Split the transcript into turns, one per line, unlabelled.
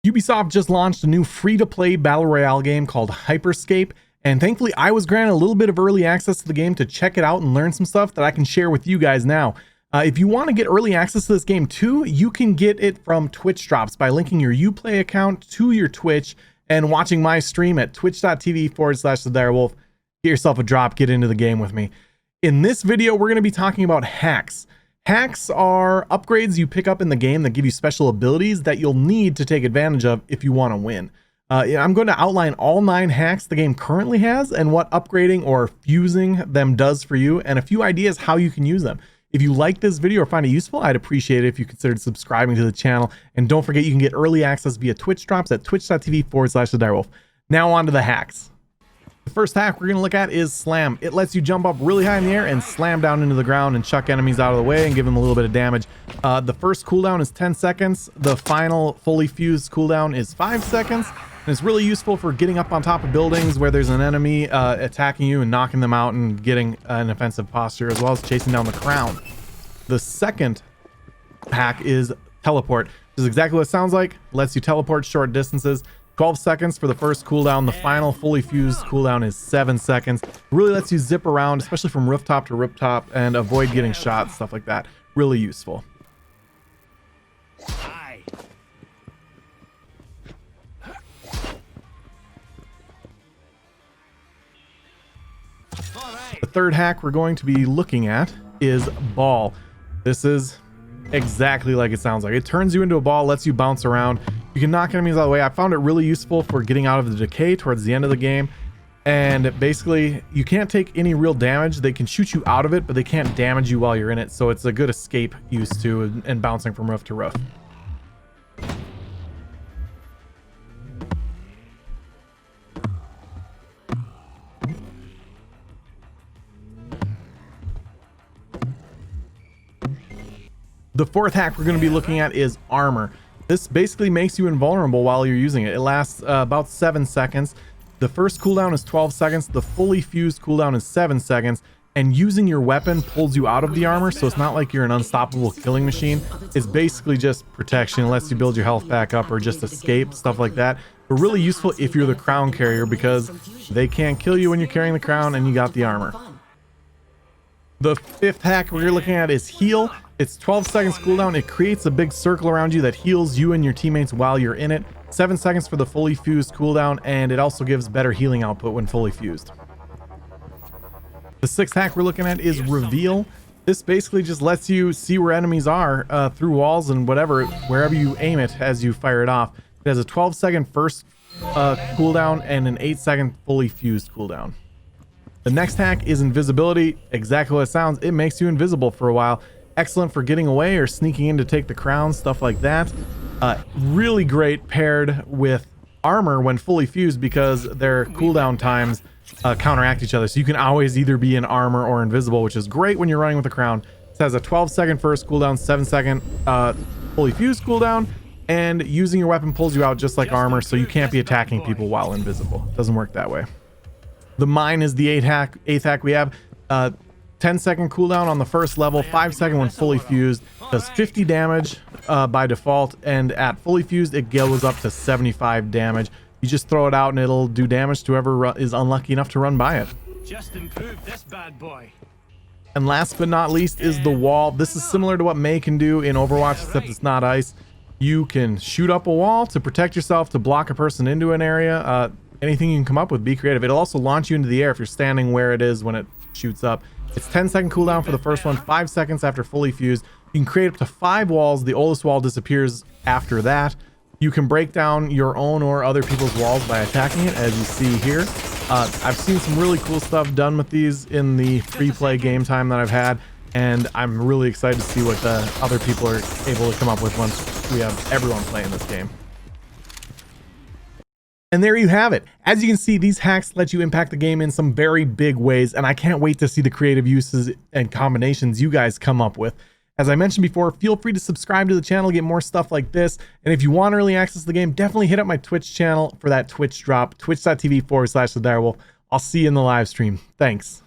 Ubisoft just launched a new free-to-play Battle Royale game called Hyper Scape, and thankfully I was granted a little bit of early access to the game to check it out and learn some stuff that I can share with you guys now. If you want to get early access to this game too, you can get it from Twitch drops by linking your Uplay account to your Twitch and watching my stream at twitch.tv/TheDirewolf. Get yourself a drop, get into the game with me. In this video, we're going to be talking about hacks. Hacks are upgrades you pick up in the game that give you special abilities that you'll need to take advantage of if you want to win. I'm going to outline all 9 hacks the game currently has and what upgrading or fusing them does for you, and a few ideas how you can use them. If you like this video or find it useful, I'd appreciate it if you considered subscribing to the channel. And don't forget, you can get early access via Twitch drops at twitch.tv/TheDirewolf. Now on to the hacks. The first hack we're going to look at is Slam. It lets you jump up really high in the air and slam down into the ground and chuck enemies out of the way and give them a little bit of damage. The first cooldown is 10 seconds. The final fully fused cooldown is 5 seconds. And it's really useful for getting up on top of buildings where there's an enemy attacking you and knocking them out and getting an offensive posture, as well as chasing down the crown. The second hack is Teleport. This is exactly what it sounds like. Lets you teleport short distances. 12 seconds for the first cooldown. The final fully fused cooldown is 7 seconds. It really lets you zip around, especially from rooftop to rooftop, and avoid getting shot, stuff like that. Really useful. The third hack we're going to be looking at is Ball. This is exactly like it sounds like. It turns you into a ball, lets you bounce around. You can knock enemies out of the way. I found it really useful for getting out of the decay towards the end of the game. And basically, you can't take any real damage. They can shoot you out of it, but they can't damage you while you're in it. So it's a good escape use too, and bouncing from roof to roof. The fourth hack we're going to be looking at is Armor. This basically makes you invulnerable while you're using it. It lasts about 7 seconds. The first cooldown is 12 seconds. The fully fused cooldown is 7 seconds. And using your weapon pulls you out of the armor, so it's not like you're an unstoppable killing machine. It's basically just protection. It lets you build your health back up or just escape, stuff like that. But really useful if you're the crown carrier, because they can't kill you when you're carrying the crown and you got the armor. The fifth hack we're looking at is Heal. It's 12 seconds cooldown. It creates a big circle around you that heals you and your teammates while you're in it. 7 seconds for the fully fused cooldown, and it also gives better healing output when fully fused. The sixth hack we're looking at is Reveal. This basically just lets you see where enemies are through walls and whatever, wherever you aim it as you fire it off. It has a 12-second first cooldown and an 8-second fully fused cooldown. The next hack is Invisibility. Exactly what it sounds. It makes you invisible for a while. Excellent for getting away or sneaking in to take the crown, stuff like that. Really great paired with Armor when fully fused, because their cooldown times counteract each other. So you can always either be in Armor or invisible, which is great when you're running with the crown. It has a 12-second first cooldown, 7-second fully fused cooldown, and using your weapon pulls you out just like Armor, so you can't be attacking people while invisible. It doesn't work that way. The Mine is the eighth hack we have. 10-second cooldown on the first level, 5-second when fully fused. Does 50 damage by default, and at fully fused it goes up to 75 damage. You just throw it out and it'll do damage to whoever is unlucky enough to run by it.
Just improve this bad boy.
And last but not least is the Wall. This is similar to what May can do in Overwatch, except it's not ice. You can shoot up a wall to protect yourself, to block a person into an area. Anything you can come up with, be creative. It'll also launch you into the air if you're standing where it is when it shoots up. It's 10-second cooldown for the first one, 5 seconds after fully fused. You can create up to 5 walls. The oldest wall disappears after that. You can break down your own or other people's walls by attacking it, as you see here. I've seen some really cool stuff done with these in the free play game time that I've had, and I'm really excited to see what the other people are able to come up with once we have everyone playing this game. And there you have it. As you can see, these hacks let you impact the game in some very big ways, and I can't wait to see the creative uses and combinations you guys come up with. As I mentioned before, feel free to subscribe to the channel to get more stuff like this. And if you want early access to the game, definitely hit up my Twitch channel for that Twitch drop, twitch.tv/TheDirewolf. I'll see you in the live stream. Thanks.